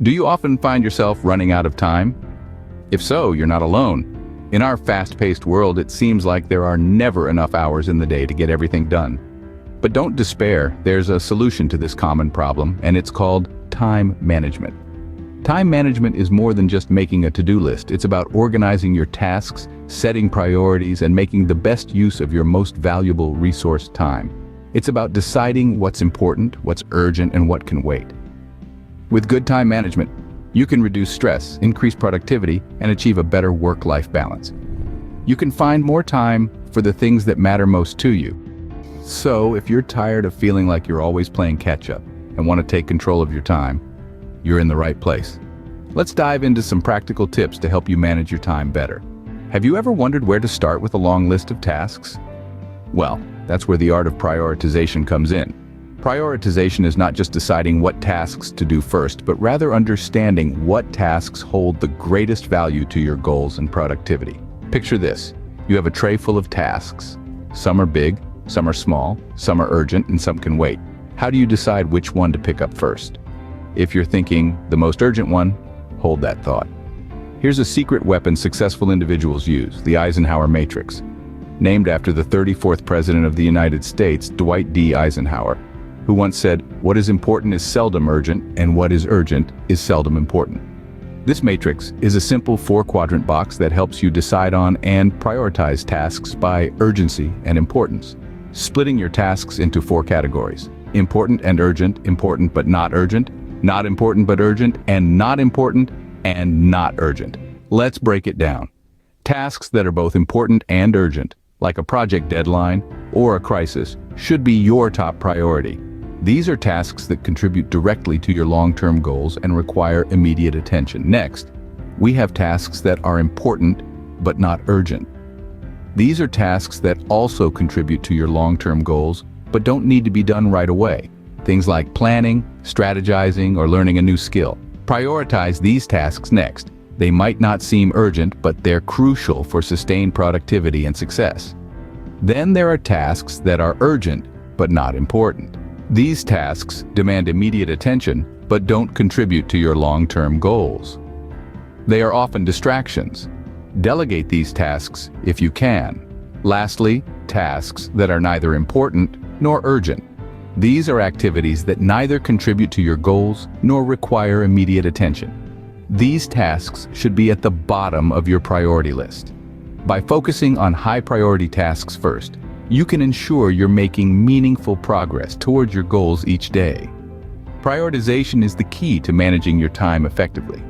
Do you often find yourself running out of time? If so, you're not alone. In our fast-paced world, it seems like there are never enough hours in the day to get everything done. But don't despair, there's a solution to this common problem, and it's called time management. Time management is more than just making a to-do list. It's about organizing your tasks, setting priorities, and making the best use of your most valuable resource, time. It's about deciding what's important, what's urgent, and what can wait. With good time management, you can reduce stress, increase productivity, and achieve a better work-life balance. You can find more time for the things that matter most to you. So, if you're tired of feeling like you're always playing catch-up and want to take control of your time, you're in the right place. Let's dive into some practical tips to help you manage your time better. Have you ever wondered where to start with a long list of tasks? Well, that's where the art of prioritization comes in. Prioritization is not just deciding what tasks to do first, but rather understanding what tasks hold the greatest value to your goals and productivity. Picture this. You have a tray full of tasks. Some are big, some are small, some are urgent, and some can wait. How do you decide which one to pick up first? If you're thinking the most urgent one, hold that thought. Here's a secret weapon successful individuals use, the Eisenhower Matrix. Named after the 34th President of the United States, Dwight D. Eisenhower, who once said, "What is important is seldom urgent, and what is urgent is seldom important." This matrix is a simple 4-quadrant box that helps you decide on and prioritize tasks by urgency and importance, splitting your tasks into 4 categories: important and urgent, important but not urgent, not important but urgent, and not important and not urgent. Let's break it down. Tasks that are both important and urgent, like a project deadline or a crisis, should be your top priority. These are tasks that contribute directly to your long-term goals and require immediate attention. Next, we have tasks that are important but not urgent. These are tasks that also contribute to your long-term goals but don't need to be done right away. Things like planning, strategizing, or learning a new skill. Prioritize these tasks next. They might not seem urgent, but they're crucial for sustained productivity and success. Then there are tasks that are urgent but not important. These tasks demand immediate attention, but don't contribute to your long-term goals. They are often distractions. Delegate these tasks if you can. Lastly, tasks that are neither important nor urgent. These are activities that neither contribute to your goals nor require immediate attention. These tasks should be at the bottom of your priority list. By focusing on high-priority tasks first, you can ensure you're making meaningful progress towards your goals each day. Prioritization is the key to managing your time effectively.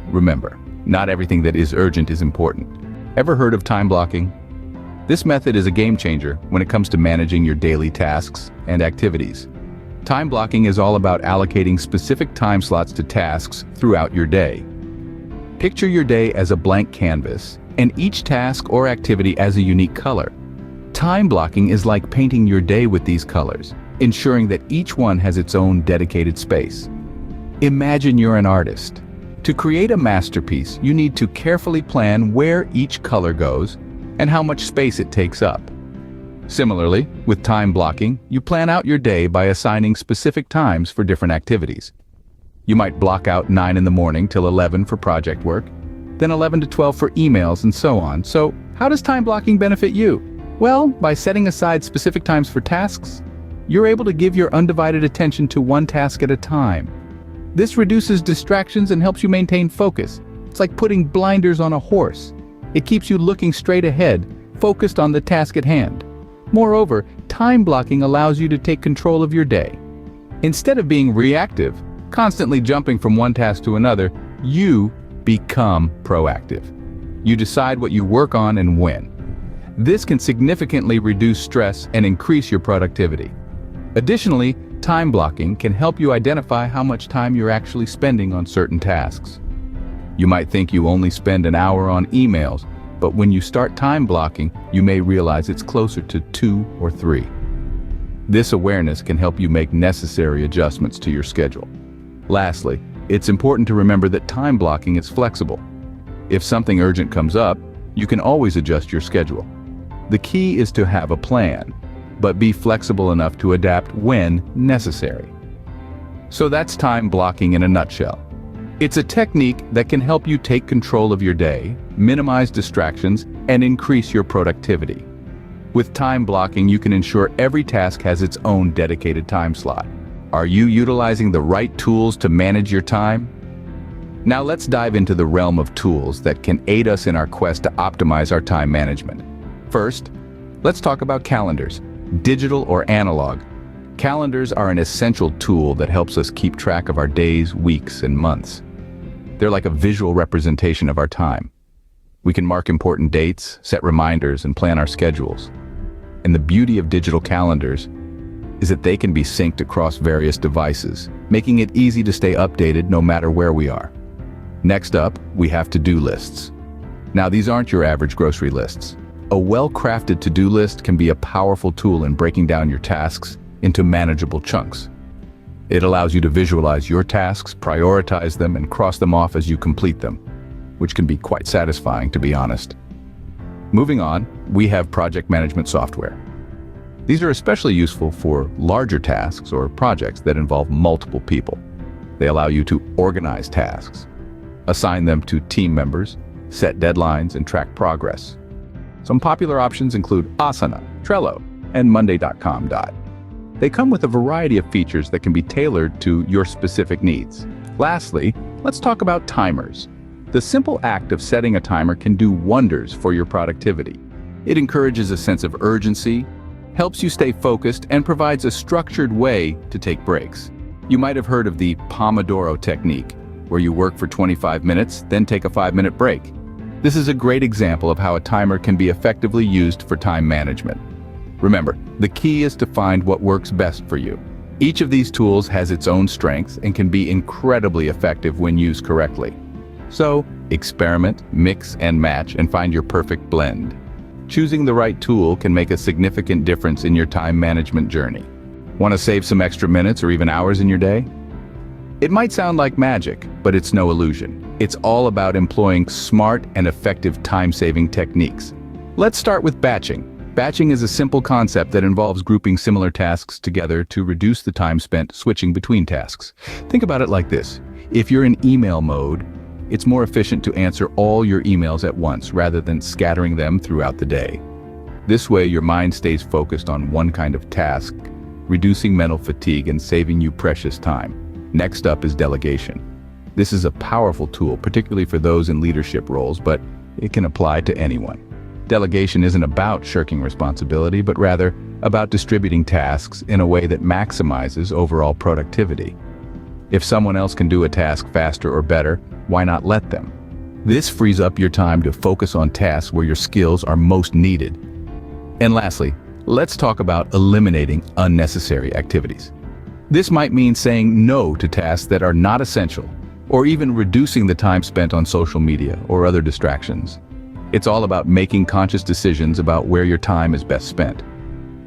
Remember, not everything that is urgent is important. Ever heard of time blocking? This method is a game changer when it comes to managing your daily tasks and activities. Time blocking is all about allocating specific time slots to tasks throughout your day. Picture your day as a blank canvas, and each task or activity as a unique color. Time blocking is like painting your day with these colors, ensuring that each one has its own dedicated space. Imagine you're an artist. To create a masterpiece, you need to carefully plan where each color goes and how much space it takes up. Similarly, with time blocking, you plan out your day by assigning specific times for different activities. You might block out 9 in the morning till 11 for project work, then 11 to 12 for emails, and so on. So, how does time blocking benefit you? Well, by setting aside specific times for tasks, you're able to give your undivided attention to one task at a time. This reduces distractions and helps you maintain focus. It's like putting blinders on a horse. It keeps you looking straight ahead, focused on the task at hand. Moreover, time blocking allows you to take control of your day. Instead of being reactive, constantly jumping from one task to another, you become proactive. You decide what you work on and when. This can significantly reduce stress and increase your productivity. Additionally, time blocking can help you identify how much time you're actually spending on certain tasks. You might think you only spend an hour on emails, but when you start time blocking, you may realize it's closer to 2 or 3. This awareness can help you make necessary adjustments to your schedule. Lastly, it's important to remember that time blocking is flexible. If something urgent comes up, you can always adjust your schedule. The key is to have a plan, but be flexible enough to adapt when necessary. So that's time blocking in a nutshell. It's a technique that can help you take control of your day, minimize distractions, and increase your productivity. With time blocking, you can ensure every task has its own dedicated time slot. Are you utilizing the right tools to manage your time? Now let's dive into the realm of tools that can aid us in our quest to optimize our time management. First, let's talk about calendars, digital or analog. Calendars are an essential tool that helps us keep track of our days, weeks, and months. They're like a visual representation of our time. We can mark important dates, set reminders, and plan our schedules. And the beauty of digital calendars is that they can be synced across various devices, making it easy to stay updated no matter where we are. Next up, we have to-do lists. Now, these aren't your average grocery lists. A well-crafted to-do list can be a powerful tool in breaking down your tasks into manageable chunks. It allows you to visualize your tasks, prioritize them, and cross them off as you complete them, which can be quite satisfying, to be honest. Moving on, we have project management software. These are especially useful for larger tasks or projects that involve multiple people. They allow you to organize tasks, assign them to team members, set deadlines, and track progress. Some popular options include Asana, Trello, and Monday.com. They come with a variety of features that can be tailored to your specific needs. Lastly, let's talk about timers. The simple act of setting a timer can do wonders for your productivity. It encourages a sense of urgency, helps you stay focused, and provides a structured way to take breaks. You might have heard of the Pomodoro technique, where you work for 25 minutes, then take a 5-minute break. This is a great example of how a timer can be effectively used for time management. Remember, the key is to find what works best for you. Each of these tools has its own strengths and can be incredibly effective when used correctly. So, experiment, mix, and match, and find your perfect blend. Choosing the right tool can make a significant difference in your time management journey. Want to save some extra minutes or even hours in your day? It might sound like magic, but it's no illusion. It's all about employing smart and effective time-saving techniques. Let's start with batching. Batching is a simple concept that involves grouping similar tasks together to reduce the time spent switching between tasks. Think about it like this. If you're in email mode, it's more efficient to answer all your emails at once rather than scattering them throughout the day. This way, your mind stays focused on one kind of task, reducing mental fatigue and saving you precious time. Next up is delegation. This is a powerful tool, particularly for those in leadership roles, but it can apply to anyone. Delegation isn't about shirking responsibility, but rather about distributing tasks in a way that maximizes overall productivity. If someone else can do a task faster or better, why not let them? This frees up your time to focus on tasks where your skills are most needed. And lastly, let's talk about eliminating unnecessary activities. This might mean saying no to tasks that are not essential, or even reducing the time spent on social media or other distractions. It's all about making conscious decisions about where your time is best spent.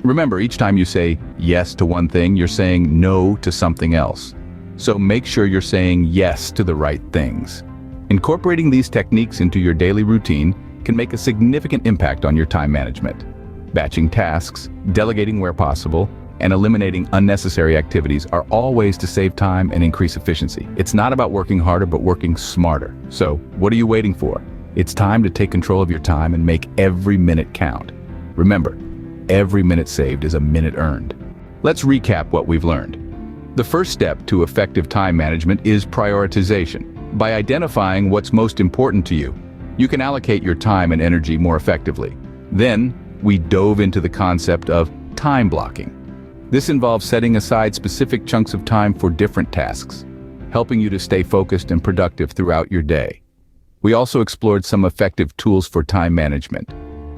Remember, each time you say yes to one thing, you're saying no to something else. So make sure you're saying yes to the right things. Incorporating these techniques into your daily routine can make a significant impact on your time management. Batching tasks, delegating where possible, and eliminating unnecessary activities are all ways to save time and increase efficiency. It's not about working harder, but working smarter. So, what are you waiting for? It's time to take control of your time and make every minute count. Remember, every minute saved is a minute earned. Let's recap what we've learned. The first step to effective time management is prioritization. By identifying what's most important to you, you can allocate your time and energy more effectively. Then, we dove into the concept of time blocking. This involves setting aside specific chunks of time for different tasks, helping you to stay focused and productive throughout your day. We also explored some effective tools for time management.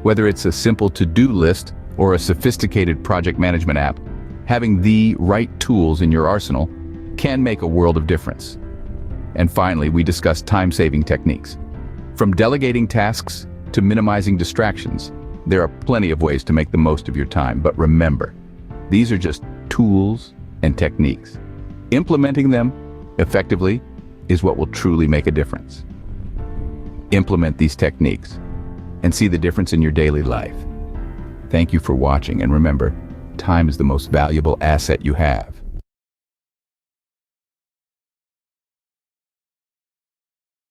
Whether it's a simple to-do list or a sophisticated project management app, having the right tools in your arsenal can make a world of difference. And finally, we discussed time-saving techniques. From delegating tasks to minimizing distractions, there are plenty of ways to make the most of your time, but remember, these are just tools and techniques. Implementing them effectively is what will truly make a difference. Implement these techniques and see the difference in your daily life. Thank you for watching, and remember, time is the most valuable asset you have.